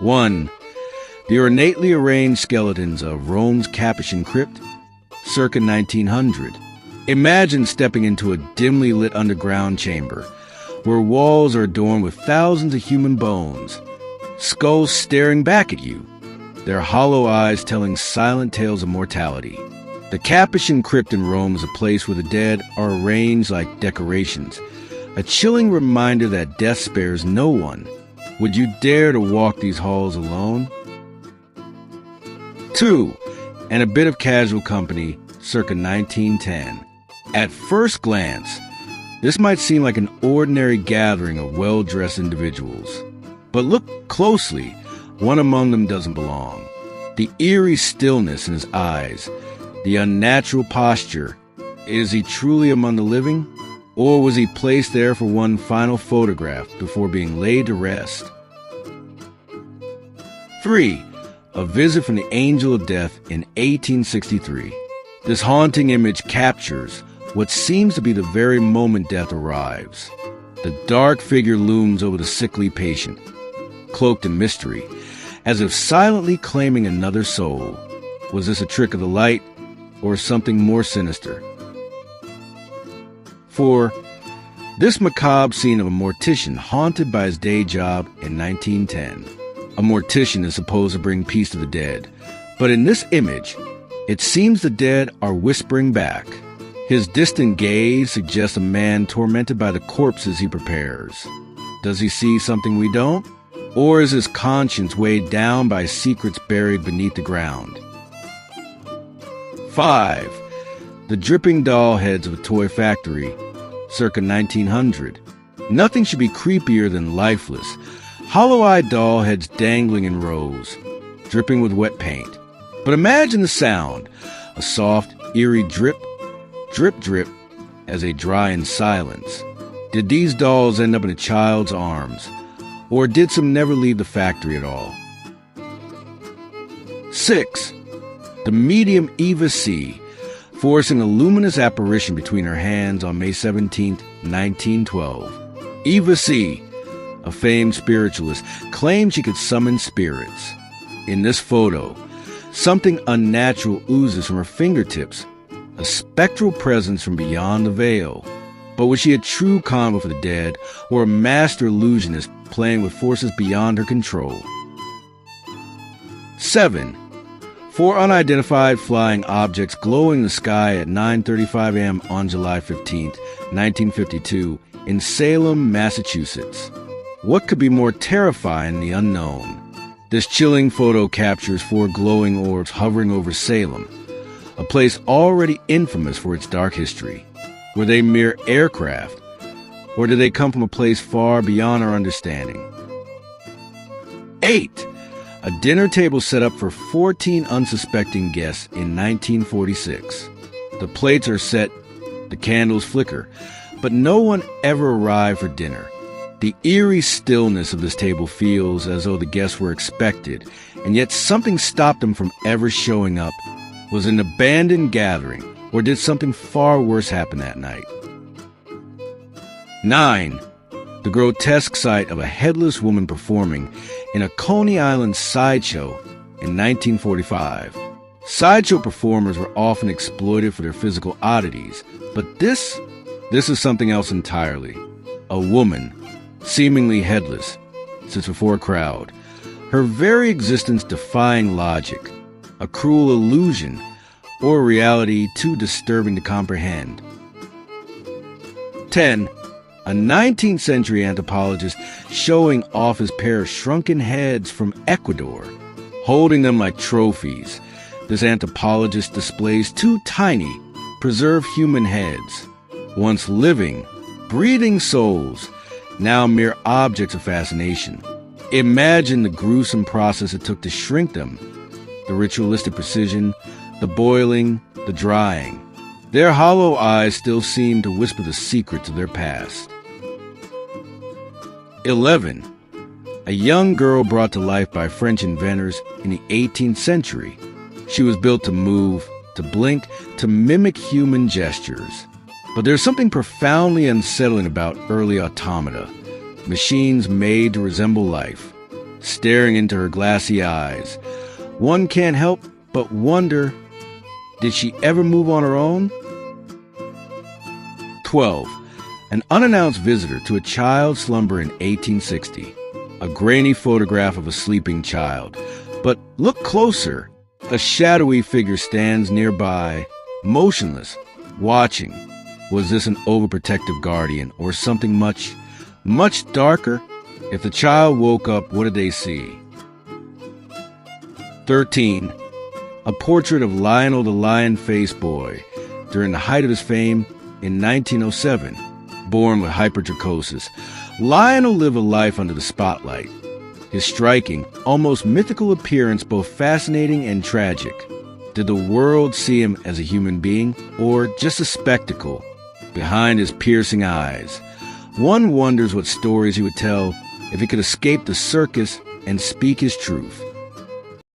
1. The ornately arranged skeletons of Rome's Capuchin Crypt, circa 1900. Imagine stepping into a dimly lit underground chamber, where walls are adorned with thousands of human bones, skulls staring back at you, their hollow eyes telling silent tales of mortality. The Capuchin Crypt in Rome is a place where the dead are arranged like decorations, a chilling reminder that death spares no one. Would you dare to walk these halls alone? 2. And a bit of casual company, circa 1910. At first glance, this might seem like an ordinary gathering of well-dressed individuals. But look closely, one among them doesn't belong. The eerie stillness in his eyes, the unnatural posture. Is he truly among the living? Or was he placed there for one final photograph before being laid to rest? 3. A visit from the Angel of Death in 1863. This haunting image captures what seems to be the very moment death arrives. The dark figure looms over the sickly patient, cloaked in mystery, as if silently claiming another soul. Was this a trick of the light, or something more sinister? 4. This macabre scene of a mortician haunted by his day job in 1910. A mortician is supposed to bring peace to the dead, but in this image, it seems the dead are whispering back. His distant gaze suggests a man tormented by the corpses he prepares. Does he see something we don't? Or is his conscience weighed down by secrets buried beneath the ground? 5. The dripping doll heads of a toy factory, circa 1900. Nothing should be creepier than lifeless, hollow-eyed doll heads dangling in rows, dripping with wet paint. But imagine the sound, a soft, eerie drip, drip, drip, as they dry in silence. Did these dolls end up in a child's arms? Or did some never leave the factory at all? 6. The medium Eva C., forcing a luminous apparition between her hands on May 17, 1912. Eva C., a famed spiritualist, claimed she could summon spirits. In this photo, something unnatural oozes from her fingertips, a spectral presence from beyond the veil. But was she a true conduit for the dead, or a master illusionist playing with forces beyond her control? 7. 4 unidentified flying objects glowing in the sky at 9:35 a.m. on July 15, 1952, in Salem, Massachusetts. What could be more terrifying than the unknown? This chilling photo captures 4 glowing orbs hovering over Salem, a place already infamous for its dark history. Were they mere aircraft, or did they come from a place far beyond our understanding? 8. A dinner table set up for 14 unsuspecting guests in 1946. The plates are set, the candles flicker, but no one ever arrived for dinner. The eerie stillness of this table feels as though the guests were expected, and yet something stopped them from ever showing up. Was it an abandoned gathering, or did something far worse happen that night? 9. The grotesque sight of a headless woman performing in a Coney Island sideshow in 1945. Sideshow performers were often exploited for their physical oddities, but this is something else entirely. A woman, seemingly headless, sits before a crowd, her very existence defying logic, a cruel illusion, or a reality too disturbing to comprehend. 10. A 19th century anthropologist showing off his pair of shrunken heads from Ecuador, holding them like trophies. This anthropologist displays 2 tiny, preserved human heads, once living, breathing souls, now mere objects of fascination. Imagine the gruesome process it took to shrink them, the ritualistic precision, the boiling, the drying. Their hollow eyes still seem to whisper the secrets of their past. 11. A young girl brought to life by French inventors in the 18th century. She was built to move, to blink, to mimic human gestures. But there's something profoundly unsettling about early automata, machines made to resemble life. staring into her glassy eyes. One can't help but wonder, did she ever move on her own? 12. An unannounced visitor to a child's slumber in 1860. A grainy photograph of a sleeping child. But look closer. A shadowy figure stands nearby, motionless, watching. Was this an overprotective guardian or something much, much darker? If the child woke up, what did they see? 13. A portrait of Lionel the Lion-Faced Boy during the height of his fame in 1907, born with hypertrichosis. Lionel lived a life under the spotlight. His striking, almost mythical appearance both fascinating and tragic. Did the world see him as a human being or just a spectacle behind his piercing eyes? One wonders what stories he would tell if he could escape the circus and speak his truth.